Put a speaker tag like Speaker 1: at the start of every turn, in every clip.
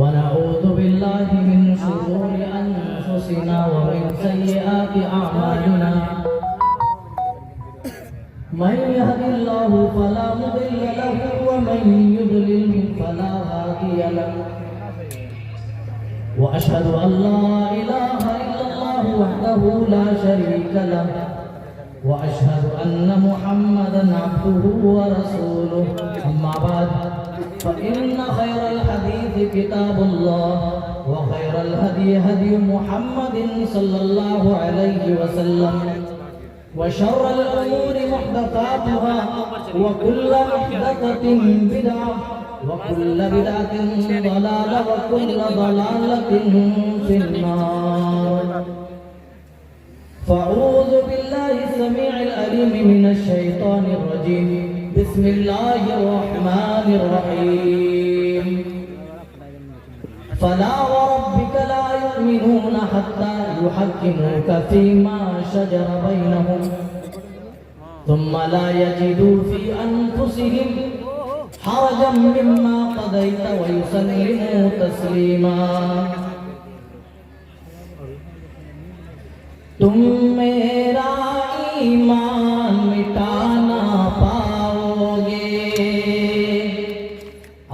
Speaker 1: ونعوذ بالله من شرور أنفسنا ومن سيئات أعمالنا من يهد الله فلا مضل له ومن يضلل فلا هادي له وأشهد أن لا إله إلا الله وحده لا شريك له وأشهد أن محمدا عبده ورسوله أما بعد فإن خير الحديث كتاب الله وخير الهدي هدي محمد صلى الله عليه وسلم وشر الأمور محدثاتها وكل محدثة بدعة وكل بدعة ضلالة وكل ضلالة في النار فأعوذ بالله السميع العليم من الشيطان الرجيم بسم الله الرحمن الرحيم فلا وربك لا يؤمنون حتى يحكموك فيما شجر بينهم ثم لا يجدوا في أنفسهم حرجا مما قضيت ويسلموا تسليما تم میرا ایمان مٹانا پاؤ گے۔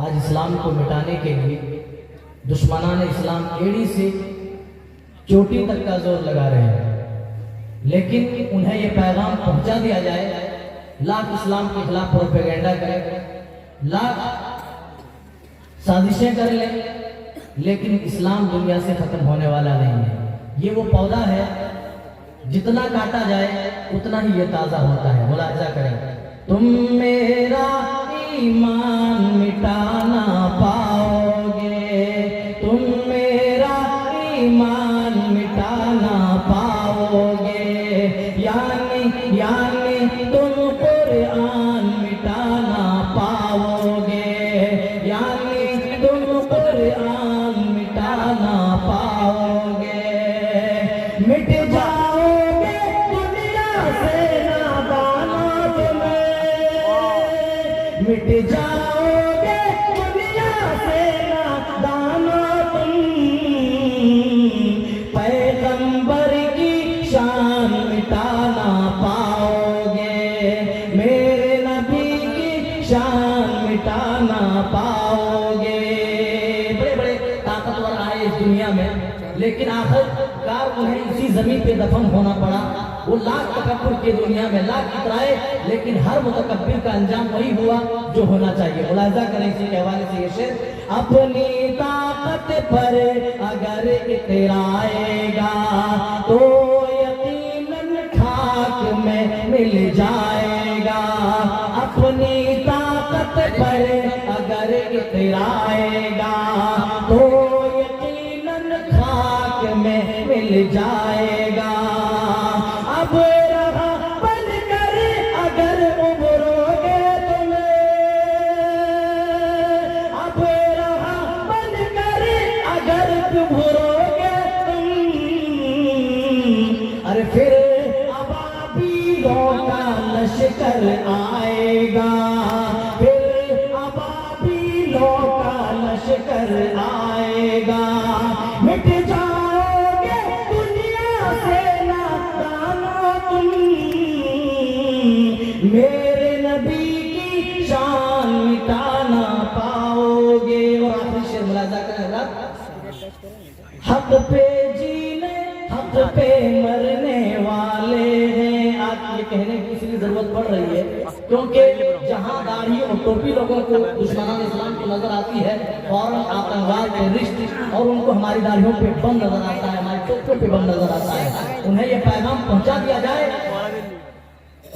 Speaker 1: آج اسلام کو مٹانے کے لیے دشمنان اسلام ایڑی سے چوٹی تک کا زور لگا رہے ہیں، لیکن انہیں یہ پیغام پہنچا دیا جائے، لاکھ اسلام کے خلاف پروپیگنڈا کریں، لاکھ سازشیں کر لیں، لیکن اسلام دنیا سے ختم ہونے والا نہیں ہے۔ یہ وہ پودا ہے جتنا کاٹا جائے اتنا ہی یہ تازہ ہوتا ہے۔ ملاحظہ کریں، تم میرا ایمان مٹانا پاؤ گے، تم میرا ایمان مٹانا پاؤ گے، یعنی تم قرآن مٹانا پاؤ گے، یعنی تم قرآن مٹانا پاؤ گے۔ مٹ جاؤ گے دنیا سے نادانا تمہیں، مٹ جاؤ گے دنیا سے نادانا تم، پیغمبر کی شان مٹانا پاؤ گے، میرے نبی کی شان مٹانا پاؤ گے۔ بڑے بڑے طاقتور آئے اس دنیا میں، لیکن آخر کار انہیں اسی زمین پہ دفن ہونا پڑا۔ وہ لاکھ تکبر کی دنیا میں لاکھ اترائے، لیکن ہر متکبر کا انجام وہی ہوا جو ہونا چاہیے۔ ملاحظہ کریں اسی کے حوالے سے یہ شعر، اپنی طاقت پر اگر اترائے گا تو یقیناً خاک میں مل جائے گا، اپنی طاقت پر اگر اترائے گا تو میں مل جائے گا۔ اب رہا بن کر اگر ابھرو گے تمہیں، اب رہا بن کر اگر ابھرو گے تم، ارے پھر ابابیلوں کا لشکر آئے گا، پھر ابابیلوں کا لشکر آئے گا۔ مٹ جاؤ گے دنیا سے نادانا تم، میرے نبی کی شان مٹانا پاؤ گے۔ اور آخری شعر ملاحظہ کریں گا، حق پہ جینے حق پہ مرنے والے ہیں۔ آج یہ کہنے کی اس لیے ضرورت پڑ رہی ہے کیونکہ جہاں داڑھی اور ٹوپی لوگوں کو دشمنان اسلام کو نظر آتی ہے، فوراً آتنکواد کے رشت اور ان کو ہماری داڑھیوں پہ بم نظر آتا ہے، ہماری ٹوپیوں پہ بم نظر آتا ہے۔ انہیں یہ پیغام پہنچا دیا جائے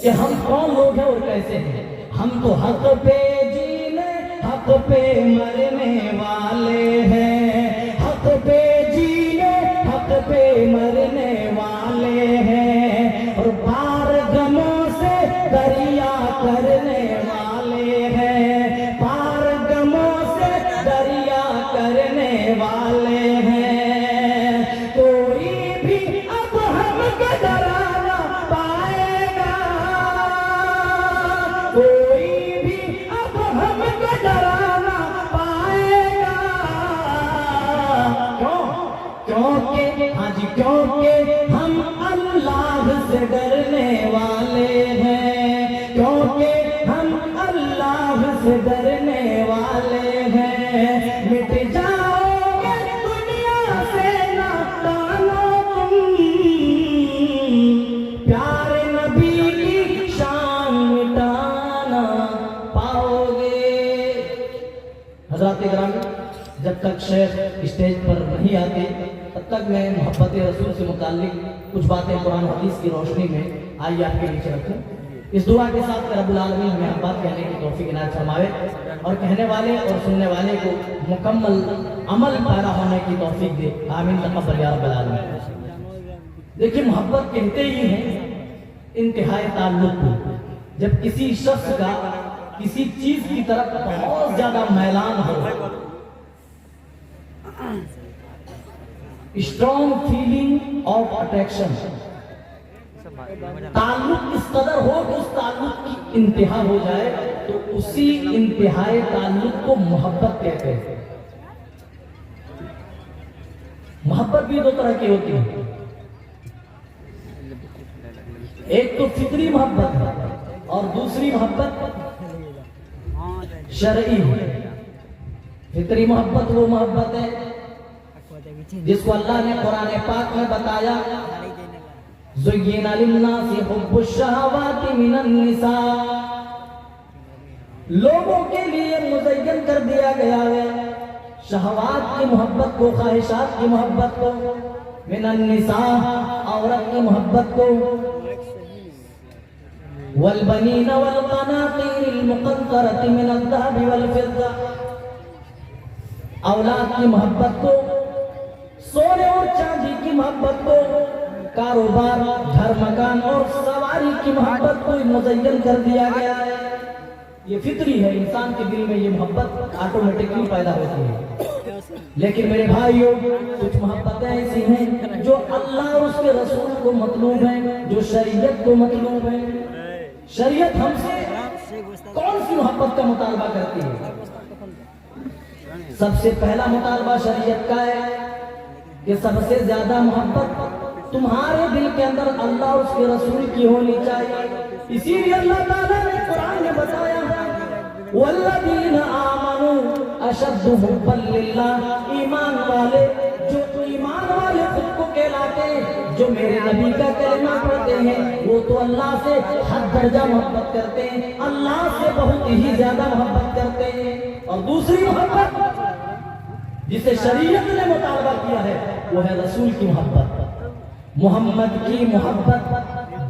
Speaker 1: کہ ہم کون لوگ ہیں اور کیسے ہیں۔ ہم تو حق پہ جینے حق پہ مرنے والے ہیں، حق پہ جینے حق پہ مرنے والے ہیں، اور پار غموں سے دریا کرنے والے ہیں، پار غموں سے دریا کرنے والے ہیں، کوئی بھی اب ہم کو ڈرا نہ پائے گا، کوئی بھی اب ہم کو ڈرا نہ پائے گا، کیونکہ ہاں جی کیونکہ ہم اللہ سے ڈرنے والے ہیں، کیونکہ ہم اللہ سے ڈرنے والے ہیں، مٹ جاؤ گے دنیا سے نہ جانو تم، پیارے نبی کی شان مٹانا پاؤ گے۔ حضرات کرام، جب تک شیخ اسٹیج پر نہیں آتے تب تک میں محبت رسول سے متعلق کچھ باتیں قرآن حدیث کی روشنی میں آئیے آپ کے نیچے رکھوں۔ اس دعا کے ساتھ کہ رب العالمین ہمیں ہم بات کہنے کی توفیق عنایت فرمائے اور کہنے والے اور سننے والے کو مکمل عمل پیرا ہونے کی توفیق دے، آمین تقبل یا رب العالمین۔ دیکھیں محبت کہتے ہی ہیں انتہائی تعلق کو، جب کسی شخص کا کسی چیز کی طرف بہت زیادہ میلان ہو، اسٹرانگ فیلنگ آف اٹریکشن، تعلق اس قدر ہو کہ اس تعلق کی انتہا ہو جائے تو اسی انتہائی تعلق کو محبت کہتے ہیں۔ محبت بھی دو طرح کی ہوتی ہے، ایک تو فطری محبت ہے اور دوسری محبت شرعی ہے۔ فطری محبت وہ محبت ہے جس کو اللہ نے قرآن پاک میں بتایا، زُيِّنَ لِلنَّاسِ حُبُّ الشَّهَوَاتِ مِنَ النِّسَاءِ، لوگوں کے لیے مزین کر دیا گیا ہے شہوات کی محبت کو، خواہشات کی محبت کو، من النساء عورت کی محبت کو، والبنین والقناطیر المقنطرة من الذهب والفضة، اولاد کی محبت کو، سونے اور چاندی کی محبت کو، کاروبار، گھر مکان اور سواری کی محبت کو مزین کر دیا گیا ہے۔ یہ فطری ہے، انسان کے دل میں یہ محبت آٹومیٹکلی پیدا ہوتی ہے۔ لیکن میرے بھائیوں، کچھ محبتیں ایسی ہیں جو اللہ اور اس کے رسول کو مطلوب ہیں، جو شریعت کو مطلوب ہیں۔ شریعت ہم سے کون سی محبت کا مطالبہ کرتی ہے؟ سب سے پہلا مطالبہ شریعت کا ہے کہ سب سے زیادہ محبت تمہارے دل کے اندر اللہ اور اس کے رسول کی ہونی چاہیے۔ اسی لیے اللہ تعالیٰ نے قرآن میں بتایا وَالَّذِينَ آمَنُوا أَشَدُّ حُبًّا لِلَّهِ، ایمان والے، جو ایمان والے خود کو کہلاتے ہیں، جو میرے نبی کا کلمہ پڑھتے ہیں، وہ تو اللہ سے حد درجہ محبت کرتے ہیں، اللہ سے بہت ہی زیادہ محبت کرتے ہیں۔ اور دوسری محبت جسے شریعت نے مطالبہ کیا ہے وہ ہے رسول کی محبت۔ محمد کی محبت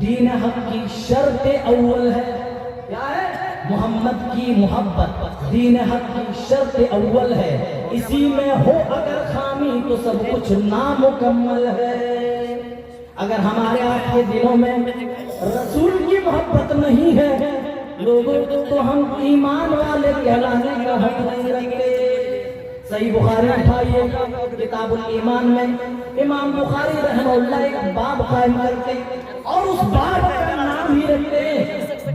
Speaker 1: دین حق کی شرط اول ہے۔ کیا ہے؟ محمد کی محبت دین حق کی شرط اول ہے، اسی میں ہو اگر خامی تو سب کچھ نامکمل ہے۔ اگر ہمارے آپ کے دلوں میں رسول کی محبت نہیں ہے لوگوں تو ہم ایمان والے کہلانے کا حق نہیں رکھتے۔ صحیح بخاری اٹھائیے، کتاب الایمان میں امام بخاری رحمہ اللہ ایک باب قائم کرتے اور اس باب کا نام ہی رکھتے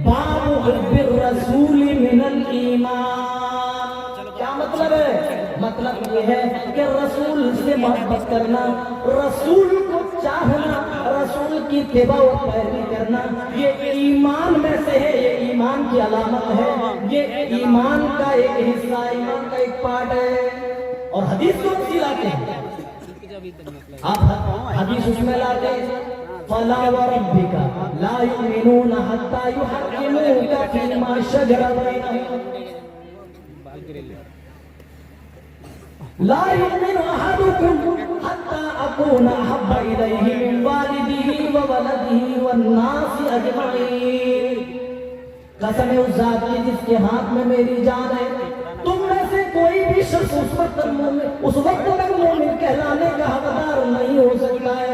Speaker 1: باب حب الرسول من الایمان۔ کیا مطلب ہے؟ مطلب یہ ہے کہ رسول سے محبت کرنا، رسول کو چاہنا، رسول کی اتباع و پیروی کرنا، یہ ایمان میں سے ہے، یہ ایمان کی علامت ہے، یہ ایمان کا ایک حصہ، ایمان کا ایک پارٹ ہے۔ اور حدیث کو اسی لاتے ہیں، آپ حدیث اس میں لاتے ہیں فَلَا وَرَبِّكَ لَا يُؤْمِنُونَ حَتَّى يُحَكِّمُوكَ فِي مَا شَجَرَ بَيْنَهُمْ لَا يُؤْمِنُ أَحَدُكُمْ حَتَّى أَكُونَ أَحَبَّ إِلَيْهِ مِنْ وَالِدِهِ وَوَلَدِهِ وَالنَّاسِ أَجْمَعِينَ۔ قسم ہے اس ذات کی جس کے ہاتھ میں میری جان ہے، تم میں سے کوئی بھی شخص اس وقت تک مومن کہلانے کا حقدار نہیں ہو سکتا ہے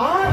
Speaker 1: 8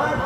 Speaker 1: 8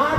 Speaker 1: 8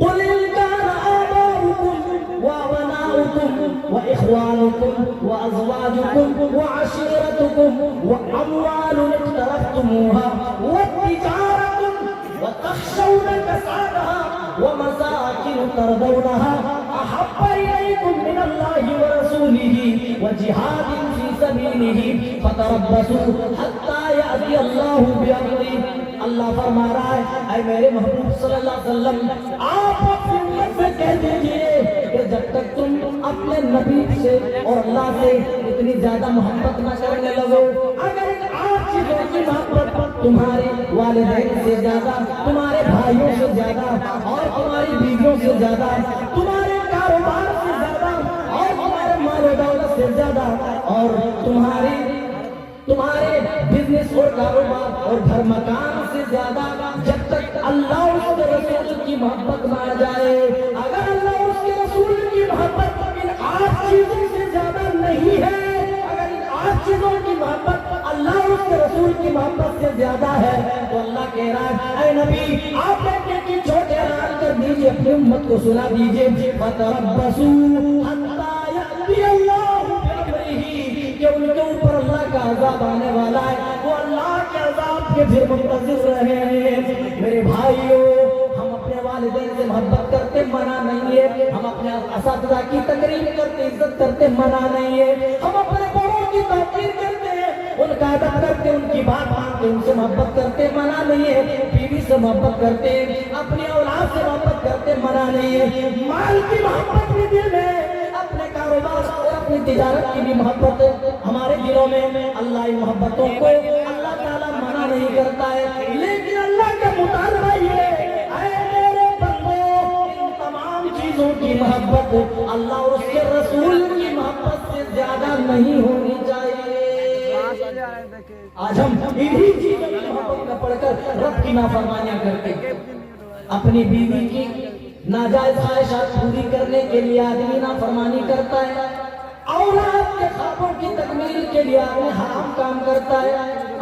Speaker 1: قل إن كان آباؤكم وأبناؤكم وإخوانكم وأزواجكم وعشيرتكم وأموال اقترفتموها وتجارة وتخشون كسادها ومساكن ترضونها أحب إليكم من الله ورسوله وجهاد في سبيله فتربصوا حتى يأتي الله بأمره। اللہ فرما رہا ہے اے میرے محبوب صلی اللہ علیہ وسلم، آپ اپنی امت سے کہہ دیجئے کہ جب تک تم اپنے نبی سے اور اللہ سے اتنی زیادہ محبت نہ کرنے لگو، اگر ان 8 چیزوں کی محبت تمہارے والدین سے زیادہ، تمہارے بھائیوں سے زیادہ اور تمہاری بیویوں سے زیادہ، تمہارے کاروبار سے زیادہ اور تمہارے مال و دولت سے زیادہ اور تمہارے بزنس اور کاروبار اور گھر مکان سے زیادہ جب تک اللہ اور اس کے رسول کی محبت نہ آ جائے، اگر اللہ اور اس کے رسول کی محبت ان 8 چیزوں سے زیادہ نہیں ہے، اگر ان 8 چیزوں کی محبت اللہ اور اس کے رسول کی محبت سے زیادہ ہے تو اللہ کہہ رہا ہے اے نبی آپ ایک چھوٹے اعلان کر دیجئے، اپنی امت کو سنا دیجئے فَتَرَبَّصُوا حَتَّى يَأْتِيَ اللَّهُ بِأَمْرِهِ، کہ ان کے اوپر اللہ کا عذاب آنے والا ہے، وہ اللہ کے عذاب کے پھر منتظر رہے ہیں۔ میرے بھائیوں، ہم اپنے والدین سے محبت کرتے منع نہیں ہے، ہم اپنے اساتذہ کی تقریب کرتے عزت کرتے منع نہیں ہے، ہم اپنے بڑوں کی توقیر کرتے ہیں، ان کا ادب کرتے، ان کی بات مانتے، ان سے محبت کرتے منع نہیں ہے، بیوی سے محبت کرتے، اپنی اولاد سے محبت کرتے منع نہیں ہے، مال کی محبت بھی دل میں، اپنے کاروبار اور اپنی تجارت کی بھی محبت ہمارے دلوں میں، اللہ ان محبتوں کو اللہ تعالیٰ منع نہیں کرتا ہے، لیکن اللہ کا مطالبہ یہ ہے اے میرے بندو، ان تمام چیزوں کی محبت اللہ اور اس کے رسول کی محبت سے زیادہ نہیں ہونی چاہیے۔ آج ہم انہی چیزوں کی محبت میں پڑھ کر رب کی نافرمانیاں کرتے ہیں، اپنی بیوی کی ناجائز خواہشات پوری کرنے کے لیے آدمی نافرمانی کرتا ہے، اولاد کے خوابوں کی تکمیل کے لیے آدمی حرام کام کرتا ہے،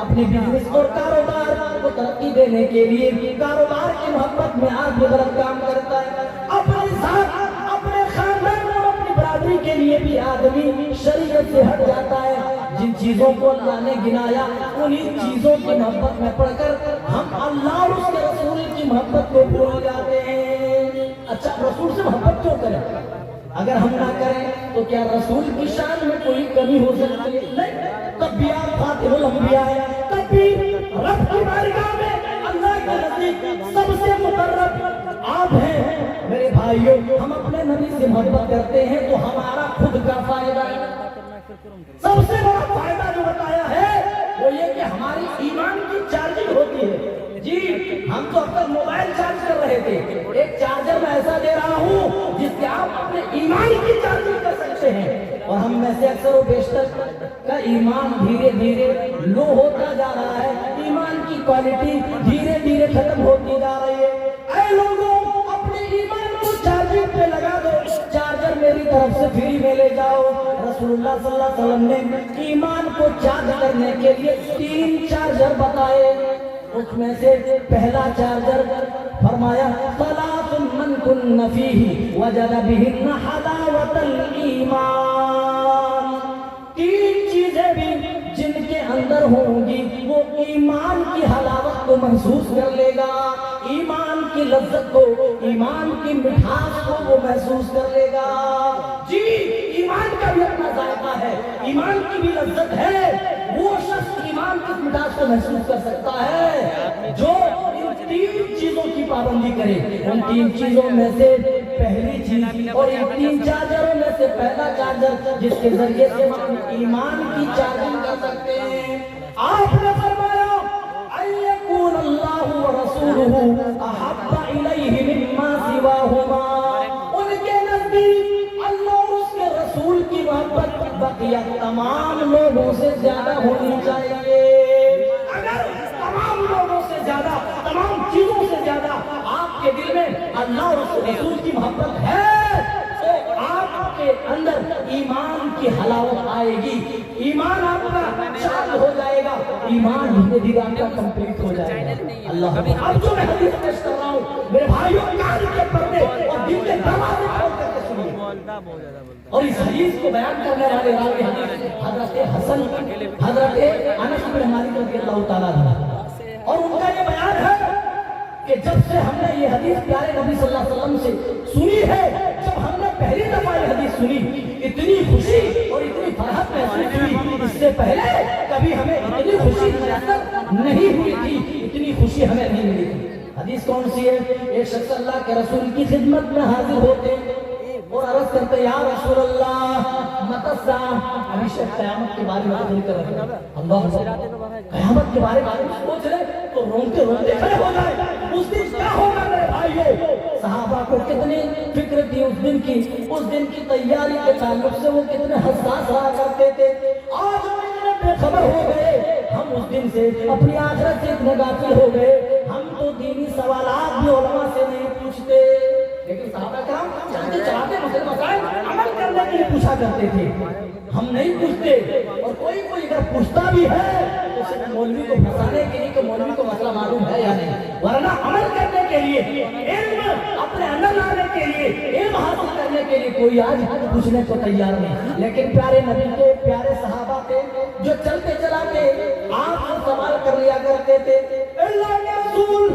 Speaker 1: اپنی بزنس اور کاروبار کو ترقی دینے کے لیے کاروبار کی محبت میں آدمی غلط کام کرتا ہے، اپنے ذات، اپنے خاندان اور اپنی برادری کے لیے بھی آدمی شریعت سے ہٹ جاتا ہے۔ جن چیزوں کو اللہ نے گنایا انہی چیزوں کی محبت میں پڑھ کر ہم اللہ اور اس کے رسول کی محبت کو بھول جاتے ہیں۔ اچھا، رسول سے محبت کیوں کریں؟ اگر ہم نہ کریں تو کیا رسول کی شان میں کوئی کمی ہو سکتی ہے؟ نہیں، تب بھی آپ فاتح الانبیاء ہیں، تب بھی رب کی بارگاہ میں اللہ کے نزدیک سب سے مقرب آپ ہیں۔ میرے بھائیوں، ہم اپنے نبی سے محبت کرتے ہیں تو ہمارا خود کا فائدہ ہے، سب سے بڑا فائدہ جو بتایا ہے وہ یہ کہ ہماری ایمان کی چارجنگ ہوتی ہے۔ جی ہم تو اب تک موبائل چارج کر رہے تھے، ایک چارجر میں ایسا دے رہا ہوں جس سے آپ اپنے ایمان کی چارجنگ کر سکتے ہیں، اور ہم میں سے اکثر و بیشتر کا ایمان دھیرے دھیرے لو ہوتا جا رہا ہے، ایمان کی کوالٹی دھیرے دھیرے ختم ہوتی جا رہی ہے۔ اے لوگوں، اپنے ایمان کو چارجنگ پہ لگا دو، چارجر میری طرف سے فری میں لے جاؤ۔ رسول اللہ صلی اللہ علیہ وسلم نے ایمان کو چارج کرنے کے لیے 3 چارجر بتائے، اس میں سے پہلا چارجر فرمایا ثلاث من کن فیہ وجد بہن حلاوۃ الایمان، 3 چیزیں بھی جن کے اندر ہوں گی وہ ایمان کی حلاوت کو محسوس کر لے گا، ایمان کی کی لذت کو، ایمان کی مٹھاس کو وہ محسوس کر لے گا۔ جی ایمان کا بھی اپنا ذائقہ ہے، ایمان کی بھی لذت ہے۔ وہ شخص ایمان کی مٹھاس کو محسوس کر سکتا ہے جو ان 3 چیزوں کی پابندی کرے۔ ان 3 چیزوں میں سے پہلی چیز اور ان 3 چارجروں میں سے پہلا چارجر جس کے ذریعے سے ہم ایمان کی چارجنگ کر سکتے ہیں، آپ نے فرمایا اَيَّكُونَ اللَّهُ وَرَسُولُهُ أَحَبَّ إِلَيْهِ مِمَّا سِوَاهُمَا۔ ان کے نزدیک اللہ اور اس کے رسول کی محبت بقیہ تمام لوگوں سے زیادہ ہونی چاہیے۔ اگر تمام لوگوں سے زیادہ، تمام چیزوں سے زیادہ آپ کے دل میں اللہ اور اس کے رسول کی محبت ہے تو آپ کے اندر ایمان کی حلاوت آئے گی، ایمان آپ کا شامل ہو جائے گا، ایمان زندگی آپ کا کمپلیٹ ہو جائے گا۔ اللہ اب جو میں حدیث پیش کر رہا ہوں میرے بھائیوں، کان کے پردے اور دل کے دروازے کھول کر کے سنیے۔ اور اس حدیث کو بیان کرنے والے راوی حدیث حضرت حسن حضرت انس بن مالک رضی اللہ تعالیٰ عنہ، اور ان کا یہ بیان ہے کہ جب سے ہم نے یہ حدیث پیارے نبی صلی اللہ علیہ وسلم سے سنی ہے، جب ہم نے پہلی دفعہ یہ حدیث سنی، اتنی خوشی اور اتنی فرحت محسوس ہوئی، اس سے پہلے کبھی ہمیں اتنی خوشی میسر نہیں ہوئی تھی، اتنی خوشی ہمیں نہیں ملی تھی۔ حدیث کون سی ہے؟ ایک شخص اللہ کے رسول کی خدمت میں حاضر ہوتے اور عرض کرتے یا رسول اللہ متی الساعہ، ہمیشہ قیامت کے بارے میں ذکر کر رہے ہیں، اللہ قیامت کے بارے میں سوچ رہے تو روتے روتے کھڑے ہو جائے، اس دن کیا ہوگا میرے بھائیو؟ صحابہ کو کتنی فکر تھی اس دن کی تیاری کے تعلق سے، وہ کتنے حساس رہا کرتے تھے۔ آج ہم اتنے بے خبر ہو گئے، ہم اس دن سے اپنی آخرت سے اتنے غافل ہو گئے، ہم تو دینی سوالات بھی علماء سے نہیں پوچھتے، لیکن صحابہ کرام چلتے چلاتے مسائل عمل کرنے کے لیے پوچھا کرتے تھے، ہم نہیں پوچھتے۔ اور کوئی اگر پوچھتا بھی ہے تو صرف مولوی کو پھنسانے کے لیے کہ مولوی کو مسئلہ معلوم ہے یا نہیں، ورنہ عمل کرنے کے لیے، علم اپنے اندر لانے کے لیے، علم حاصل کرنے کے لیے کوئی آج پوچھنے کو تیار نہیں۔ لیکن پیارے نبی کے پیارے صحابہ تھے جو چلتے چلاتے آپ سے سوال کر لیا کرتے تھے، اللہ کے رسول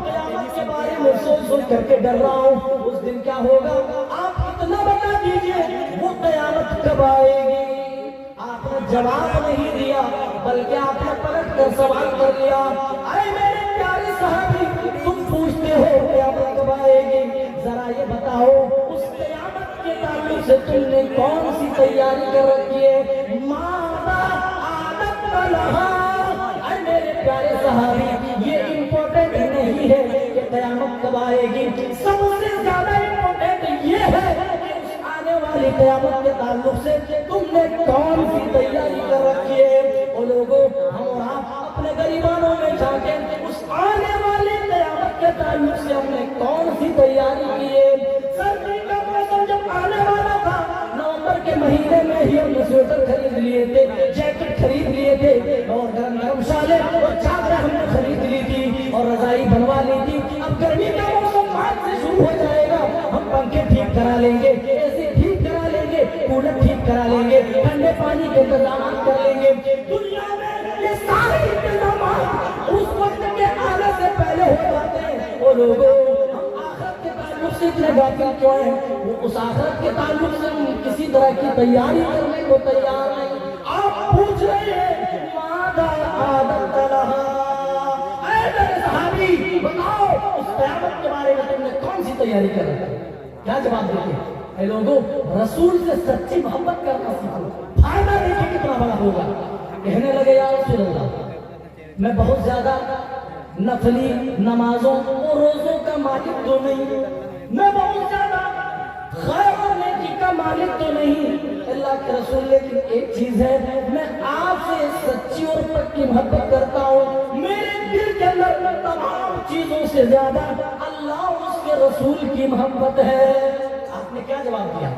Speaker 1: قیامت کے بارے میں سوچ کر کے ڈر رہا ہوں، اس دن کیا ہوگا؟ آپ اتنا بتا دیجئے وہ قیامت کب آئے گی؟ آپ نے جواب نہیں دیا بلکہ آپ نے پلٹ کر سوال کر لیا، اے میرے پیارے صحابی تم پوچھتے ہو قیامت کب آئے گی، ذرا یہ بتاؤ اس قیامت کے تعلق سے تم نے کون سی تیاری کر رکھی ہے؟ ماذا اعددت لہا؟ اے میرے پیارے صحابی یہ امپورٹنٹ نہیں ہے کہ قیامت کب آئے گی، سب سے زیادہ امپورٹنٹ یہ ہے کہ اس آنے والی قیامت کے تعلق سے تم نے کون سی تیاری کر رکھی ہے۔ وہ لوگوں ہم اور آپ اپنے غریبانوں میں جا کے اس آنے والی قیامت کے تعلق سے ہم نے کون سی تیاری کی ہے؟ سردی کا موسم جب آنے والا تھا، نومبر کے مہینے میں ہی ہم نے سویٹر خرید لیے تھے، جیکٹ خرید لیے تھے، اور گرم گرم شالیں اور چادریں ہم نے خرید لی تھی اور رضائی بنوا لی تھی۔ اب گرمی کا موسم مارچ سے شروع ہو جائے گا، ہم پنکھے ٹھیک کرا لیں گے، اے سی ٹھیک کرا لیں گے، کولر ٹھیک کرا لیں گے، ٹھنڈے پانی کے انتظامات کر لیں گے۔ دنیا میں یہ سارے انتظامات اس وقت کے آنے سے پہلے ہو جاتے ہیں۔ وہ لوگوں ہم آخرت کے تعلق سے اتنے غافل کیوں ہیں؟ وہ اس آخرت کے تعلق سے کسی طرح کی تیاری کرنے کو تیار نہیں۔ آپ پوچھ رہے ہیں ماذا اعددت لہا؟ اے میرے صحابی بتاؤ اس قیامت کے بارے میں تم نے کون سی تیاری کر رکھی ہے؟ کیا جواب دیتے ہیں؟ اے لوگوں رسول سے سچی محبت کرنا سیکھو، فائدہ دیکھیں کتنا بڑا ہوگا۔ کہنے لگے یا رسول اللہ میں بہت زیادہ نفلی نمازوں اور روزوں کا مالک تو نہیں، میں بہت زیادہ خیر و نیکی کا مالک تو نہیں، اللہ کے رسول لیکن ایک چیز ہے، میں آپ سے سچی اور پکی محبت کرتا ہوں، میرے دل کے اندر تمام چیزوں سے زیادہ اللہ اور اس کے رسول کی محبت ہے۔ آپ نے کیا جواب دیا؟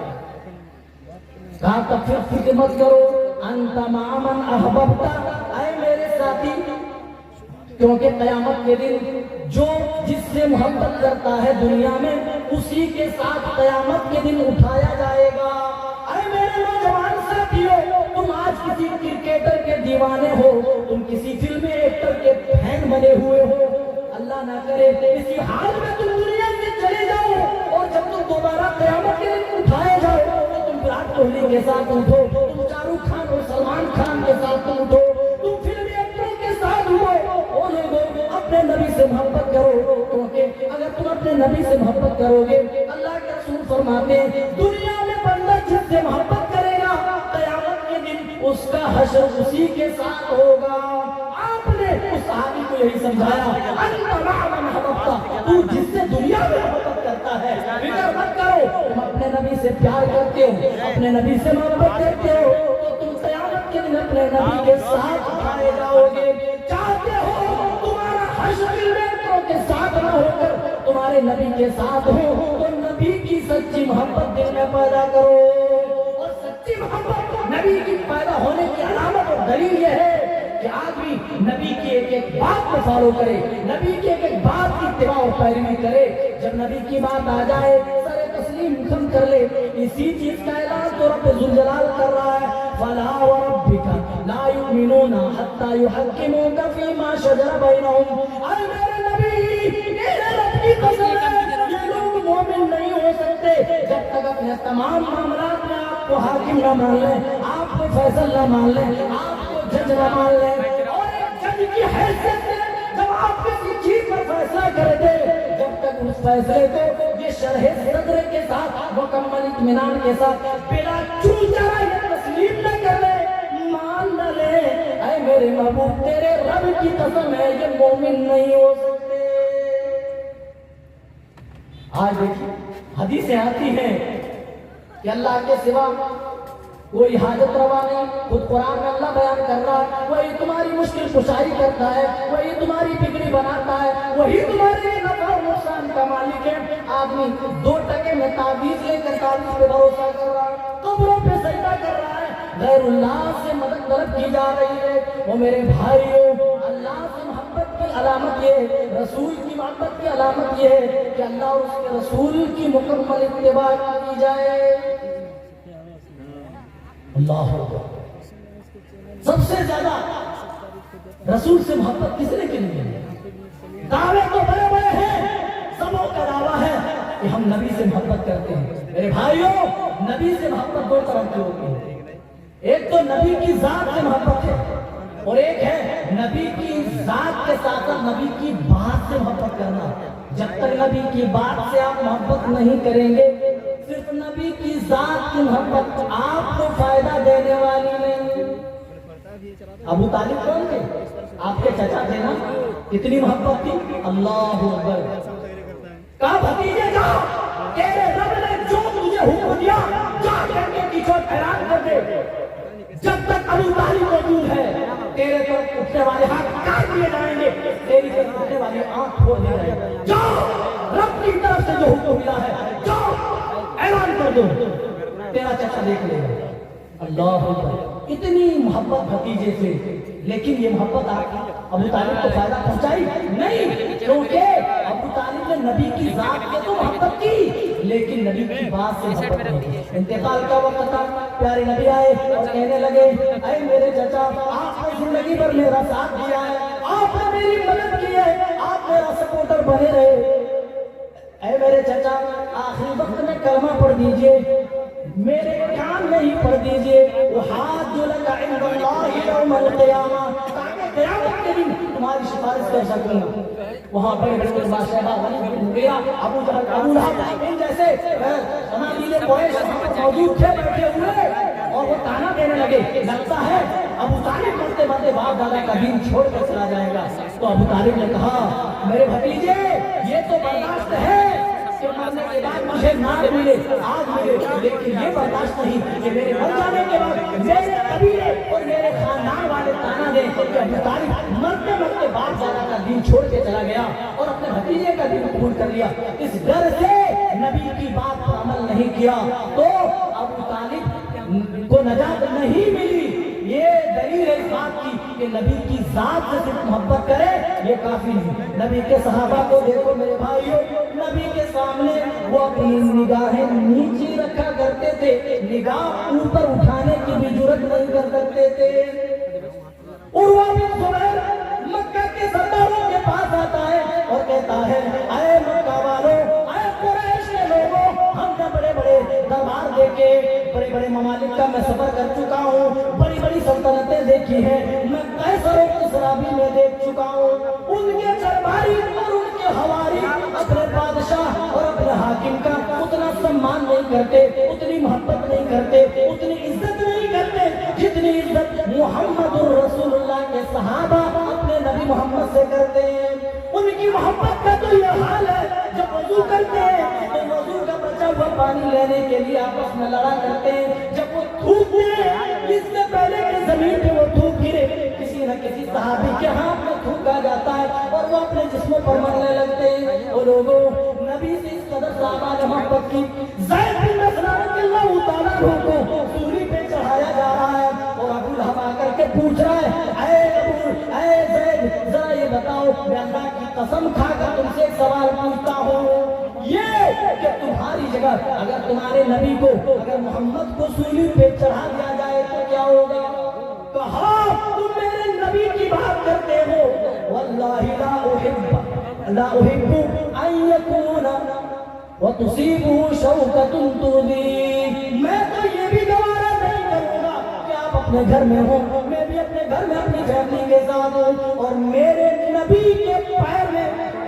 Speaker 1: کہا تب پھر فکر مت کرو، انت مع من احببت، اے میرے ساتھی کیونکہ قیامت کے دن جو جس سے محبت کرتا ہے دنیا میں اسی کے ساتھ قیامت کے دن اٹھایا جائے گا۔ اے میرے نوجوان ساتھیوں تم آج کسی کرکٹر کے دیوانے ہو، تم کسی فلمی ایکٹر کے فین بنے ہوئے ہو، اللہ اللہ نہ کرے اسی حال میں تم دنیا سے چلے جاؤ اور جب تم دوبارہ قیامت کے دن اٹھائے جاؤ تو تم وراٹ کوہلی کے ساتھ اٹھو، تم شاہ رخ خان اور سلمان خان کے ساتھ تم اٹھو، تم فلمی ایکٹروں کے ساتھ اٹھو۔ اور لوگوں اپنے نبی سے محبت کرو، کیونکہ اگر تم اپنے نبی سے محبت کرو گے اللہ کے رسول فرماتے ہیں دنیا میں بندہ جس سے محبت کرے گا قیامت کے دن اس کا حشر اسی کے ساتھ ہوگا۔ آپ نے اس صحابی کو یہی سمجھایا انت مع من احببت، تو جس سے دنیا میں محبت کرتا ہے فکر مت کرو، تم اپنے نبی سے پیار کرتے ہو، اپنے نبی سے محبت کرتے ہو تو تم قیامت کے دن اپنے نبی کے ساتھ اٹھائے جاؤ گے۔ چاہتے ہو تمہارا حشر فلموں کے ساتھ نہ ہو کر تمہارے نبی کے ساتھ ہو تو نبی کی سچی محبت دل میں پیدا کرو، اور سچی محبت نبی کی پیدا ہونے کی علامت اور دلیل یہ ہے کہ آدمی نبی کی ایک ایک بات کو فالو کرے، نبی کی ایک ایک بات کی اتباع و پیروی کرے۔ جب نبی کی بات آ جائے سر تسلیم خم کر لے۔ اسی چیز کا اعلان تو رب ذوالجلال کر رہا ہے فَلَا وَرَبِّكَ لَا يُؤْمِنُونَ حَتَّى يُحَكِّمُوكَ فِي مَا شَجَرَ بَيْنَهُمْ۔ اے میرے نبی، میرے رب کی قسم ہے یہ لوگ مومن نہیں ہو سکتے جب تک اپنے تمام معاملات میں آپ کو حاکم نہ مان لیں، آپ کو فیصل نہ مان لیں، آپ کو جج نہ مان لیں، اور ایک جج کی حیثیت سے جب آپ کسی چیز پر فیصلہ کر دے جب تک اس فیصلے کو یہ شرح صدر کے ساتھ مکمل اطمینان کے ساتھ بلا چون چرا یہ تسلیم نہ کر لے، مان نہ لے، اے میرے محبوب تیرے رب کی قسم ہے یہ مومن نہیں ہو سکتے۔ آج دیکھیں حدیثیں آتی ہیں کہ اللہ کے سوا کوئی حاجت روا نہیں، خود قرآن میں اللہ بیان کر رہا ہے وہی تمہاری مشکل کشائی کرتا ہے، وہی تمہاری بگڑی بناتا ہے، وہی تمہارے نفع اور نقصان کا مالک ہے۔ آدمی 2 ٹکے میں تعویذ لے کر تعویذ پہ بھروسہ کر رہا ہے، قبروں پہ سجدہ کر رہا ہے، غیر اللہ سے مدد طلب کی جا رہی ہے۔ وہ میرے بھائیوں اللہ سے محبت کی علامت یہ ہے، رسول کی محبت کی علامت یہ ہے کہ اللہ اور اس کے رسول کی مکمل اتباع کی جائے۔ اللہ سب سے زیادہ رسول سے محبت کس نے کی ہے؟ دعوے تو بڑے بڑے ہیں، سبوں کا دعویٰ ہے کہ ہم نبی سے محبت کرتے ہیں۔ میرے بھائیوں نبی سے محبت 2 طرح کی ہوتی ہے، ایک تو نبی کی ذات سے محبت ہے اور ایک ہے نبی کی ذات کے ساتھ نبی کی بات سے محبت کرنا۔ جب تک نبی کی بات سے آپ محبت نہیں کریں گے صرف نبی کی ذات کی محبت آپ کو فائدہ دینے والی نہیں۔ ابو طالب کون تھے؟ آپ کے چچا تھے نا، کتنی محبت تھی، اللہ اکبر۔ کہا بھتیجے جا، تیرے رب نے جو تجھے حکم دیا جا کر کے کسی کو حیران کر دے۔ جب تک ابو طالب موجود ہے تیرے طرف اٹھنے والے ہاتھ کاٹ دیے جائیں گے، تیری طرف اٹھنے والی آنکھ کھول دی جائے گی۔ جاؤ رب کی طرف سے جو حکم ملا ہے جاؤ اعلان کر دو، تیرا چچا دیکھ لے گا۔ اللہ اکبر، اتنی محبت بھتیجے سے، لیکن یہ محبت ابو طالب کو فائدہ پہنچائی نہیں، کیونکہ ابو طالب نے نبی کی ذات سے تو محبت کی لیکن نبی کی بات سے محبت نہیں کی۔ انتقال کا وقت تھا، پیارے نبی آئے اور کہنے لگے اے میرے چچا آپ نے زندگی بھر میرا ساتھ دیا ہے، آپ نے میری مدد کی ہے، آپ میرا سپورٹر بنے رہے، اے میرے چچا آخری وقت میں کلمہ پڑھ دیجئے، میرے کان میں ہی پڑھ دیجئے، وحاج لک عند اللہ یوم القیامہ، تاکہ قیامت کے دن تمہاری سفارش کر سکوں۔ وہاں بڑے بڑے بادشاہ ولید بن مغیرہ، ابو جہل، ابو لہب، ان جیسے صنادید قریش موجود تھے بیٹھے ہوئے، اور وہ تانا دینے لگے لگتا ہے ابو طالب مرتے مرتے باپ دادا کا دین چھوڑ کر چلا جائے گا۔ تو ابو طالب نے کہا میرے بھتیجے یہ تو برداشت ہے کہ مرنے کے بعد مجھے نام ملے، آج ملے، لیکن یہ برداشت نہیں کہ میرے مر جانے کے بعد میرے قبیلے اور میرے خاندان والے تانا دیں کہ ابو طالب مرتے مرتے باپ دادا کا دین چھوڑ کے چلا گیا اور اپنے بھتیجے کا دین قبول کر لیا۔ اس ڈر سے نبی کی بات پر عمل نہیں کیا تو ابو طالب کو نجات نہیں ملی۔ یہ دلیل ہے اس بات کی کہ نبی کی ذات سے صرف محبت کرے یہ کافی نہیں۔ نبی کے صحابہ کو دیکھو میرے بھائیوں، نبی کے سامنے وہ اپنی نگاہیں نیچی رکھا کرتے تھے، نگاہ اوپر اٹھانے کی بھی جرات نہیں کر سکتے تھے۔ عروہ بن زبیر مکہ کے سرداروں کے پاس آتا ہے اور مکہ میں سفر کر چکا ہوں، بڑی بڑی سلطنتیں دیکھی ہیں، میں قیصر و کسریٰ بھی میں دیکھ چکا ہوں، ان کے درباری اور ان کے حواری اپنے بادشاہ اور اپنے حاکم کا اتنا سمان نہیں کرتے، اتنی محبت نہیں کرتے، اتنی عزت نہیں کرتے جتنی عزت محمد رسول اللہ کے صحابہ اپنے نبی محمد سے کرتے ہیں۔ ان کی محبت کا تو یہ حال ہے، جب وضو کرتے ہیں تو وضو کا بچا ہوا پانی لینے کے لیے آپس میں لڑا کرتے ہیں، جب وہ تھوکتے ہیں اس سے پہلے کہ زمین پہ وہ تھوک گرے کسی نہ کسی صحابی کے ہاتھ میں تھوکا جاتا ہے اور وہ اپنے جسموں پر مرنے لگتے ہیں۔ وہ لوگوں نبی سے اس قدر صحابہ نے محبت کی، زید بن اسلم رضی اللہ تعالیٰ عنہ کو سولی پہ چڑھایا جا رہا ہے اور ابو لہب آ کر کے پوچھ رہا ہے، اے زید ذرا یہ بتاؤ، میں اللہ کی قسم کھا کر تم سے ایک سوال پوچھتا ہوں، یہ کہ تمہاری جگہ اگر تمہارے نبی کو، اگر محمد کو سولی پہ چڑھا دیا جائے تو کیا ہوگا؟ کہا تم میرے نبی کی بات کرتے ہو، واللہ لا احب ان یکون وتصیبہ شوکۃ تؤذی، میں تو یہ بھی گوارا نہیں کروں گا کہ آپ اپنے گھر میں ہو، میں بھی اپنے گھر میں اپنی فیملی کے ساتھ ہوں اور میرے نبی کے پیر میں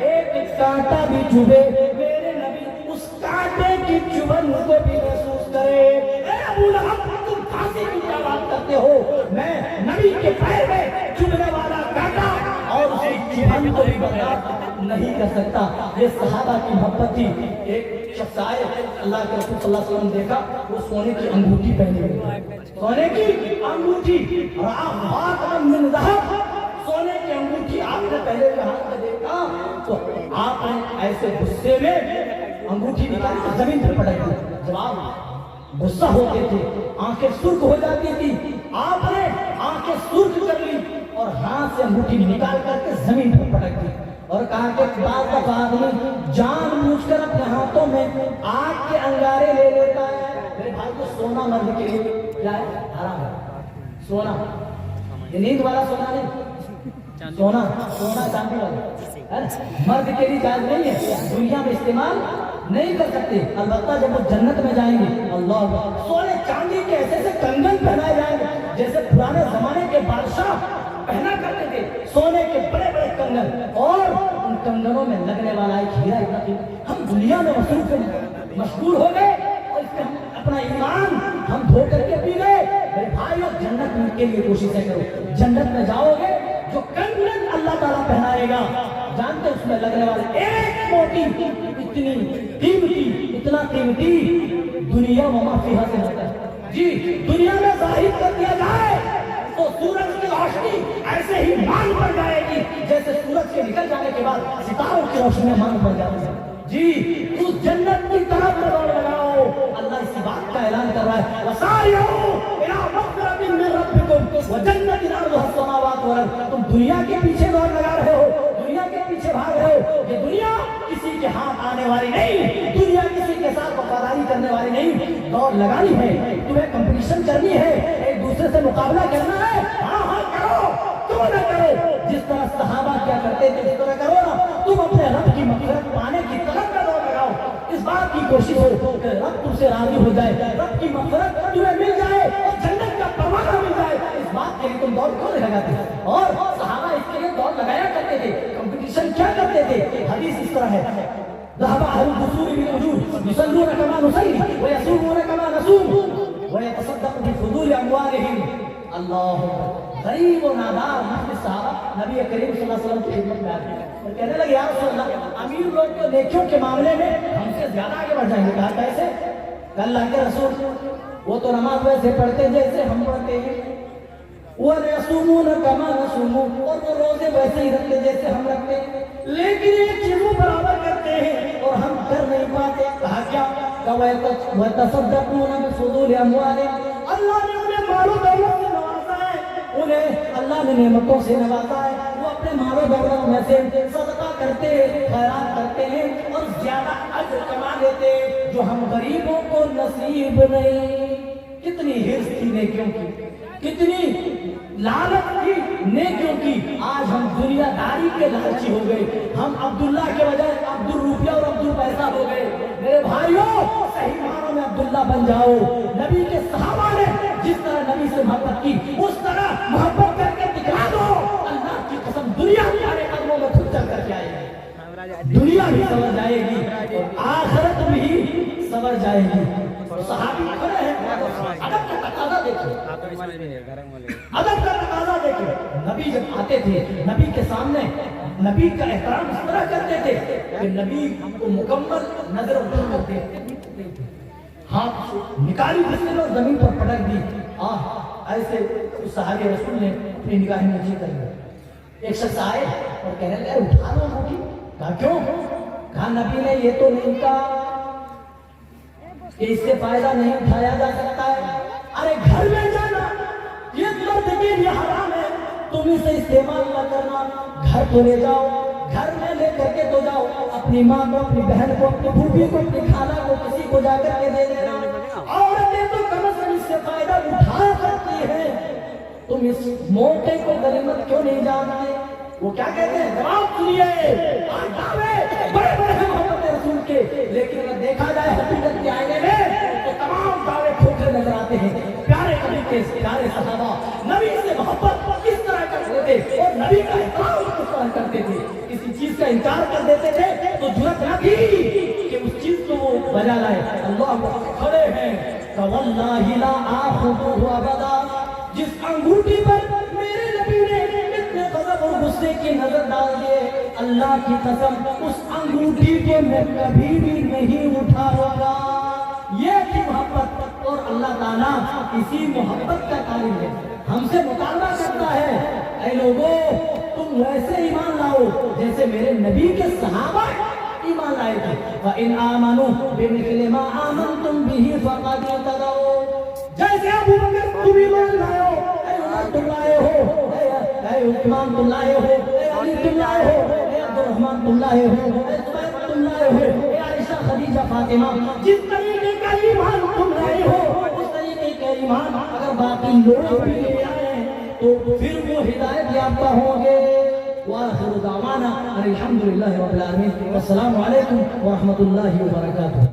Speaker 1: ایک کانٹا بھی چبھے، میرے نبی اس کانٹے کی چبھن کو بھی محسوس کرے۔ اے ابو لہب تم پھانسی کی کیا بات کرتے ہو؟ میں نبی کے پیر میں چبھنے والا کانٹا اور اس کی چبھن کو بھی برداشت نہیں کر سکتا۔ یہ صحابہ کی محبت تھی۔ ایک شخص آئے، اللہ کے رسول صلی اللہ علیہ وسلم دیکھا، وہ سونے کی انگوٹھی پہنے ہوئے، سونے کی انگوٹھی، من ذہب، سونے کی انگوٹھی آپ نے پہلے کے ہاتھ میں دیکھا تو آپ نے ایسے غصے میں انگوٹھی نکالی، زمین پر پٹک دی۔ جب آپ غصہ ہوتے تھے آنکھیں سرخ ہو جاتی تھی، آپ نے آنکھیں سرخ کر لی اور ہاتھ سے انگوٹھی نکال کر کے زمین پر پٹک دی اور کہا کہ بعض دفعہ آدمی جان بوجھ کر اپنے ہاتھوں میں آگ کے انگارے لے لیتا ہے۔ میرے بھائی کو سونا مرد کے لیے کیا ہے؟ حرام ہے۔ سونا یہ نیند والا سونا نہیں، سونا چاندی والا مرد کے لیے جائز نہیں ہے، دنیا میں استعمال نہیں کر سکتے، البتہ جب وہ جنت میں جائیں گے اللہ سونے چاندی کے ایسے سے کنگن پہنائے جائیں گے جیسے پرانے زمانے کے بادشاہ پہنا کرتے تھے، سونے کے بڑے بڑے کنگن، اور ان کنگنوں میں لگنے والا ایک ہیرا اتنا قیمتی۔ ہم دنیا میں مشہور ہو گئے اور اس میں اپنا ایمان ہم دھو کر کے پی گئے۔ میرے بھائیو جنت کے لیے کوششیں کرو، جنت میں جاؤ گے جو کنگن اللہ تعالیٰ پہنائے گا، جانتے اس میں لگنے والے ایک موتی اتنی قیمتی، اتنا قیمتی دنیا وما فیہا سے ہوتا ہے۔ جی دنیا میں ظاہر کر دیا جائے تو سورج کی روشنی ایسے ہی مان پڑ جائے گی جیسے سورج کے نکل جانے کے بعد ستاروں کی روشنی مان پڑ جاتی ہے۔ جی اس جنت کی طرف دوڑ لگاؤ، اللہ اسی بات کا اعلان کر رہا ہے، وَسَارِعُوا إِلَىٰ مَغْفِرَةٍ مِّن رَّبِّكُمْ وَجَنَّةٍ عَرْضُهَا السَّمَاوَاتُ وَالْأَرْضُ۔ تم دنیا کے پیچھے دوڑ لگا رہے ہو، دنیا کے پیچھے بھاگ رہے ہو، یہ دنیا کسی کے ہاتھ آنے والی نہیں، دنیا کسی کے ساتھ وفاداری کرنے والی نہیں، دوڑ لگانی ہے، تمہیں کمپٹیشن کرنی ہے، ایک دوسرے سے مقابلہ کرنا ہے، ہاں کرو، کیوں نہ کرو، جس طرح صحابہ کیا کرتے تھے اس طرح کرو نا، تم اپنے رب کی مغفرت پانے کی طرف کا دوڑ لگاؤ، اس بات کی کوشش ہو کہ رب تم سے راضی ہو جائے، رب کی مغفرت تمہیں مل جائے اور جنت کا پروانہ مل جائے، اس بات کے لیے تم دوڑ کیوں لگاتے ہو؟ اور صحابہ اس کے لیے دوڑ لگایا کرتے تھے، کمپٹیشن کیا کرتے تھے؟ حدیث اس طرح ہے، ذهب أهل الدثور بالأجور يصلون كما نصلي ويصومون كما نصوم ويتصدق بفضول أموالهم۔ اللہ غریب و نادار مفلس صحابہ نبی کریم صلی اللہ علیہ وسلم کی خدمت میں آتے ہیں اور کہنے لگے یا رسول اللہ، امیر لوگ تو نیکیوں کے معاملے میں ہم سے زیادہ آگے بڑھ جائیں گے۔ کہا کیسے؟ کہ اللہ کے رسول وہ تو نماز ویسے پڑھتے جیسے ہم پڑھتے ہیں، وَيَصُومُونَ كَمَا نَصُومُ، اور وہ روزے ویسے ہی رکھتے جیسے ہم رکھتے ہیں، لیکن ایک چیز وہ برابر کرتے ہیں اور ہم کر نہیں پاتے۔ کہا کیا؟ کہ وَيَتَصَدَّقُونَ بِفُضُولِ أَمْوَالِهِمْ، اللہ نے انہیں مال و دولت سے نوازا ہے، انہیں اللہ نے نعمتوں سے نوازا ہے، وہ اپنے مال و دولت میں سے صدقہ کرتے ہیں، خیرات کرتے ہیں اور زیادہ اجر کما لیتے ہیں جو ہم غریبوں کو نصیب نہیں۔ کتنی حرص تھی نیکیوں کی، کتنی لعنت کی نیکیوں کی، آج ہم دنیا داری کے لالچی ہو گئے، ہم عبداللہ کے بجائے عبد الروپیہ اور عبد الپیسہ ہو گئے۔ میرے بھائیوں صحیح معنوں میں عبداللہ بن جاؤ۔ نبی کے صحابہ نے جس طرح نبی سے محبت کی اس طرح محبت کر کے دکھا دو، اللہ کی قسم دنیا تمہارے قدموں میں خود چل کر کے آئے گی، دنیا بھی سنور جائے گی اور آخرت بھی سنور جائے گی۔ صحابی کھڑے ہیں، ادب کا تقاضا دیکھو، ادب کا تقاضا دیکھو۔ نبی جب آتے تھے نبی کے سامنے نبی کا احترام اس طرح کرتے تھے کہ نبی کو مکمل نظر اٹھا کر دیکھتے تھے، ہاتھ نکالی پھسل اور زمین پر پٹک دی۔ ایسے اس صحابی رسول نے اپنی نگاہیں نیچے کر لی۔ ایک شخص آئے اور کہنے لگے اٹھا لو انگوٹھی۔ کہا کیوں؟ کہا نبی نے یہ تو نہیں کہا کہ اس سے فائدہ نہیں اٹھایا جا سکتا ہے۔ ارے گھر میں جانا یہ مرد کے لیے حرام ہے، تم اسے استعمال نہ کرنا، گھر تو لے جاؤ، گھر میں لے کر کے تو جاؤ، اپنی ماں کو، اپنی بہن کو، اپنی پھوپھی کو، اپنی خالہ کو، کسی کو جا کر کے دے دینا۔ عورتیں تو کم از کم اس سے فائدہ اٹھا سکتی ہیں، تم اس موقع کو غنیمت کیوں نہیں جانتے؟ وہ کیا کہتے ہیں؟ جواب سنیے، بڑے بڑے ہیں محبت رسول کے، لیکن اگر دیکھا جائے حقیقت کے آئینے میں تو تمام دعوے کھوکھلے نظر آتے ہیں۔ پیارے نبی کے پیارے صحابہ نبی سے محبت کس طرح کرتے تھے اور نبی کا احترام کس طرح کرتے تھے؟ کسی چیز کا انکار کر دیتے تھے تو جرأت نہ تھی کہ اس چیز کو وہ بجا لائے۔ اللہ کھڑے ہیں فواللہ لا آخذہ ابدا، جس انگوٹھی پر میرے نبی نے اتنے غضب اور غصے کی نظر ڈال دیے، اللہ کی قسم اس انگوٹھی کو میں کبھی بھی نہیں اٹھاؤں گا۔ یہ تھی محبت، اور اللہ تعالیٰ اسی محبت کا قائل ہے، ہم سے مطالبہ کرتا ہے اے لوگو تم ویسے ایمان لاؤ جیسے میرے نبی کے صحابہ ایمان لائے تھے۔ وَإِنْ آمَنُوا بِمِثْلِ مَا آمَنْتُمْ بِهِ فَقَدِ اهْتَدَوْا، جیسے ابو بکر تم ایمان لائے ہو، اے عمر تم لائے ہو، اے عثمان تم لائے ہو، اے علی تم لائے ہو، اے عبد الرحمن تم لائے ہو، اے زبیر تم لائے ہو، اے عائشہ خدیجہ فاطمہ، جس طریقے کا ایمان تم لائے ہو اس طریقے کا ایمان اگر باقی لوگ بھی لے آئے تو پھر وہ ہدایت یافتہ ہوں گے۔ وآخر دعوانا الحمدللہ رب العالمین، والسلام علیکم ورحمۃ اللہ وبرکاتہ۔